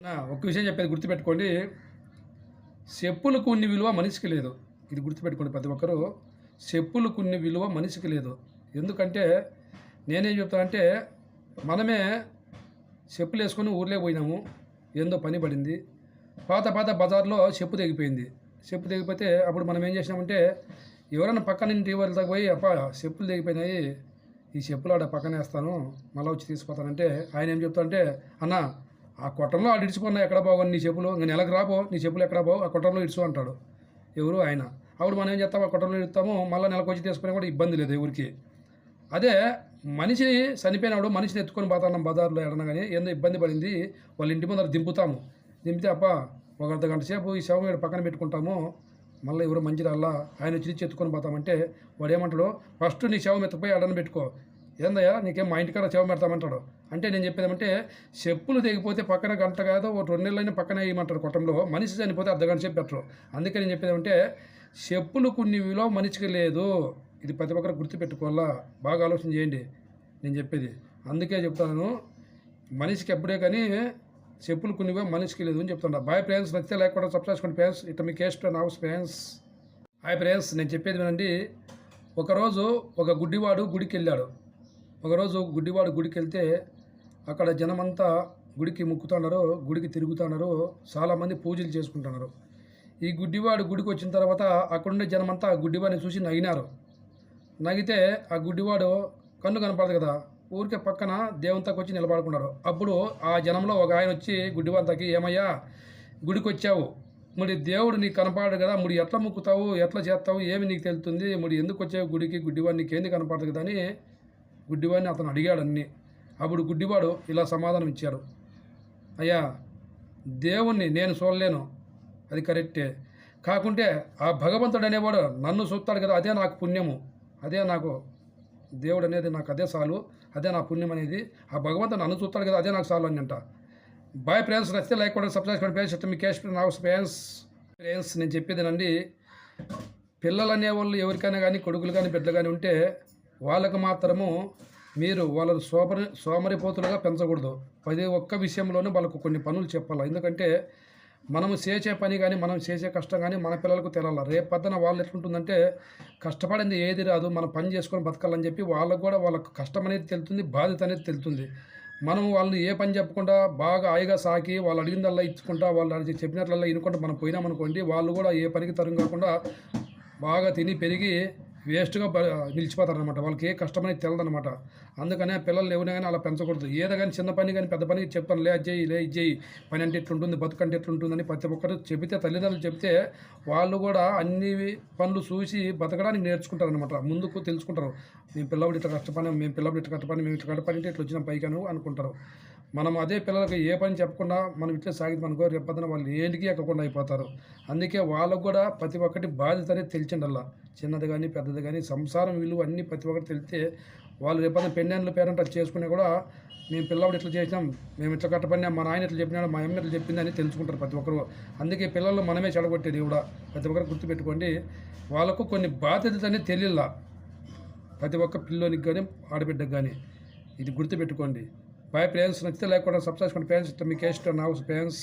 ఒక్క విషయం చెప్పేది గుర్తుపెట్టుకోండి. చెప్పులకు ఉన్ని విలువ మనిషికి లేదు. ఇది గుర్తుపెట్టుకోండి ప్రతి ఒక్కరూ. చెప్పులకు ఉన్ని విలువ మనిషికి లేదు. ఎందుకంటే నేనేం చెప్తానంటే, మనమే చెప్పులేసుకొని ఊర్లోకి పోయినాము. ఏందో పని పడింది. పాత బజార్‌లో చెప్పు తెగిపోయింది. చెప్పు తెగిపోతే అప్పుడు మనం ఏం చేసినామంటే, ఎవరైనా పక్కన ఇంటి వాళ్ళకి పోయి, "అబ్బా! చెప్పులు తెగిపోయినాయి. ఈ చెప్పులు ఆడ పక్కనేస్తాను. మళ్ళా వచ్చి తీసుకుపోతానంటే" ఆయన ఏం చెప్తాడంటే, "అన్నా, ఆ కొట్టంలో ఆడ ఇడిచిపోయినా ఎక్కడ బాగోని నీ చెప్పులు. ఇంక నెలకు రాపో, నీ చెప్పులు ఎక్కడ పోవు, ఆ కొట్టంలో ఇడుచు" అంటాడు. ఎవరు? ఆయన. అప్పుడు మనం ఏం చేస్తాం? ఆ కొట్టంలో ఇడుస్తాము. మళ్ళీ నెలకొచ్చి తీసుకునే కూడా ఇబ్బంది లేదు ఎవరికి. అదే మనిషి చనిపోయినాడు, మనిషిని ఎత్తుకొని పోతున్నాం బజార్లో ఎడన కానీ ఏందో ఇబ్బంది పడింది. వాళ్ళ ఇంటి ముందర దింపుతాము. దింపితే అబ్బా ఒక అర్ధ గంట సేపు ఈ శవం ఇక్కడ పక్కన పెట్టుకుంటాము. మళ్ళీ ఎవరో మంచిరాల్లా ఆయన వచ్చి ఎత్తుకొని పోతామంటే వాడు ఏమంటాడు? ఫస్ట్ నీ శవం ఎత్తుకుపోయి అడన పెట్టుకో. ఏందయ్యా నీకేం మా ఇంటికాడ శవం పెడతామంటాడు. అంటే నేను చెప్పేది ఏమంటే, చెప్పులు తెగిపోతే పక్కన గంట కాదు ఒక 2 నెలలైనా పక్కన వేయమంటారు కొట్టంలో. మనిషి చనిపోతే అర్ధ గంట సేపు పెట్టరు. అందుకే నేను చెప్పేది ఏమంటే, చెప్పులు కొన్ని విలువ మనిషికి లేదు. ఇది ప్రతి ఒక్కరు గుర్తుపెట్టుకోవాలా. బాగా ఆలోచన చేయండి నేను చెప్పేది. అందుకే చెప్తాను, మనిషికి ఎప్పుడే కానీ చెప్పులు కొన్ని విలువ మనిషికి లేదు అని చెప్తున్నా. బాయ్ ఫ్రెండ్స్, నచ్చితే లైక్ కూడా సబ్స్క్రైబ్ చేసుకోండి ఫ్రెండ్స్. ఇట్లా మీ కేస్ట్ హౌస్ ఫ్రెండ్స్. హాయ్ ఫ్రెండ్స్, నేను చెప్పేది వినండి. ఒకరోజు ఒక గుడ్డివాడు గుడికి వెళ్ళాడు. ఒకరోజు గుడ్డివాడు గుడికి వెళ్తే అక్కడ జనమంతా గుడికి ముక్కుతున్నారు, గుడికి తిరుగుతున్నారు, చాలామంది పూజలు చేసుకుంటున్నారు. ఈ గుడ్డివాడు గుడికి వచ్చిన తర్వాత అక్కడుండే జనమంతా ఆ గుడ్డివాడిని చూసి నగినారు. నగితే ఆ గుడ్డివాడు కన్ను కనపడదు కదా, ఊరికే పక్కన దేవునితోకి వచ్చి నిలబడుకున్నారు. అప్పుడు ఆ జనంలో ఒక ఆయన వచ్చి గుడ్డివాడికి, "ఏమయ్యా, గుడికి వచ్చావు, మరి దేవుడు నీకు కనపడడు కదా, మరి ఎట్లా ముక్కుతావు, ఎట్లా చేస్తావు, ఏమి నీకు తెలుస్తుంది, మరి ఎందుకు వచ్చావు గుడికి, గుడ్డివాడు నీకు ఏంది కనపడదు కదా" అని గుడ్డివాడిని అతను అడిగాడు అన్నీ. అప్పుడు గుడ్డివాడు ఇలా సమాధానం ఇచ్చాడు, "అయ్యా, దేవుణ్ణి నేను చూడలేను, అది కరెక్టే. కాకుంటే ఆ భగవంతుడు అనేవాడు నన్ను చూస్తాడు కదా, అదే నాకు పుణ్యము, అదే నాకు దేవుడు అనేది నాకు అదే చాలు, అదే నా పుణ్యం అనేది. ఆ భగవంతుడు నన్ను చూస్తాడు కదా, అదే నాకు చాలు" అని అంట. బాయ్ ఫ్రెండ్స్, నచ్చితే లైక్ కూడా సబ్స్క్రైబ్ చేసుకోండి ఫ్రెండ్స్. మీ క్యాష్ హౌస్ ఫ్రెండ్స్. ఫ్రెండ్స్, నేను చెప్పేదేనండి, పిల్లలు అనేవాళ్ళు ఎవరికైనా కానీ, కొడుకులు కానీ బిడ్డలు కానీ ఉంటే వాళ్ళకు మాత్రము మీరు వాళ్ళని సోమరిపోతులుగా పెంచకూడదు. ప్రతి ఒక్క విషయంలోనూ వాళ్ళకు కొన్ని పనులు చెప్పాలి. ఎందుకంటే మనము చేసే పని కానీ, మనం చేసే కష్టం కానీ మన పిల్లలకు తెలాలి. రేపు పొద్దున వాళ్ళు ఎట్లుంటుందంటే, కష్టపడింది ఏది రాదు, మనం పని చేసుకొని బతకాలని చెప్పి వాళ్ళకు కూడా వాళ్ళకు కష్టం అనేది తెలుస్తుంది, బాధ్యత అనేది తెలుస్తుంది. మనం వాళ్ళని ఏ పని చెప్పకుండా బాగా హాయిగా సాకి వాళ్ళు అడిగిందల్లా ఇచ్చుకుంటా, వాళ్ళు చెప్పినట్లల్లా ఇనుకుంటా మనం పోయినామనుకోండి, వాళ్ళు కూడా ఏ పనికి తరం కాకుండా బాగా తిని పెరిగి వేస్ట్గా నిలిచిపోతారనమాట. వాళ్ళకి ఏ కష్టం అనేది తెలదనమాట. అందుకనే పిల్లలు ఎవరైనా కానీ అలా పెంచకూడదు. ఏదో కానీ చిన్న పని కానీ పెద్ద పని చెప్తాను, లే అది చేయి, పని అంటే ఎట్లుంటుంది, బతుకు అంటే ఎట్లుంటుందని ప్రతి ఒక్కరు చెబితే, తల్లిదండ్రులు చెబితే వాళ్ళు కూడా అన్ని పనులు చూసి బతకడానికి నేర్చుకుంటారనమాట. ముందుకు తెలుసుకుంటారు. మేము పిల్లవాడు ఇట్లా కష్టపడి, మేము పిల్లవాడు ఇట్లా కష్టపడి, మేము ఇట్లా కష్టపడి ఇట్లా వచ్చిన పైకను అనుకుంటారు. మనం అదే పిల్లలకి ఏ పని చెప్పకుండా మనం ఇట్లా సాగితే అనుకో, రేపొద్దున వాళ్ళు ఏంటికి ఎక్కకుండా అయిపోతారు. అందుకే వాళ్ళకు కూడా ప్రతి ఒక్కటి బాధ్యత అనేది తెలిసిండల్లా. చిన్నది కానీ పెద్దది కానీ సంసారం విలువ అన్నీ ప్రతి ఒక్కటి తెలిస్తే వాళ్ళు రేపొద్దున పెళ్ళిళ్ళు పేరెంట్ అది చేసుకునే కూడా, మేము పిల్లవాడు ఇట్లా చేసినాం, మేము ఇట్లా కట్టపడినాం, మా నాయన ఇట్లా చెప్పినాడు, మా అమ్మ ఇట్లా చెప్పింది అని తెలుసుకుంటారు ప్రతి ఒక్కరు. అందుకే పిల్లలు మనమే చెడగొట్టేది కూడా. ప్రతి ఒక్కరు గుర్తుపెట్టుకోండి, వాళ్ళకు కొన్ని బాధ్యతలు అనేది తెలియలా. ప్రతి ఒక్క పిల్లోనికి కానీ ఆడబిడ్డకు కానీ ఇది గుర్తుపెట్టుకోండి. బాయ్ ఫ్రెండ్స్, నచ్చితే లైక్ కూడా సబ్స్క్రైబ్ చేసుకోండి ఫ్రెండ్స్. మీ కేస్ట్ హౌస్ ఫ్రెండ్స్.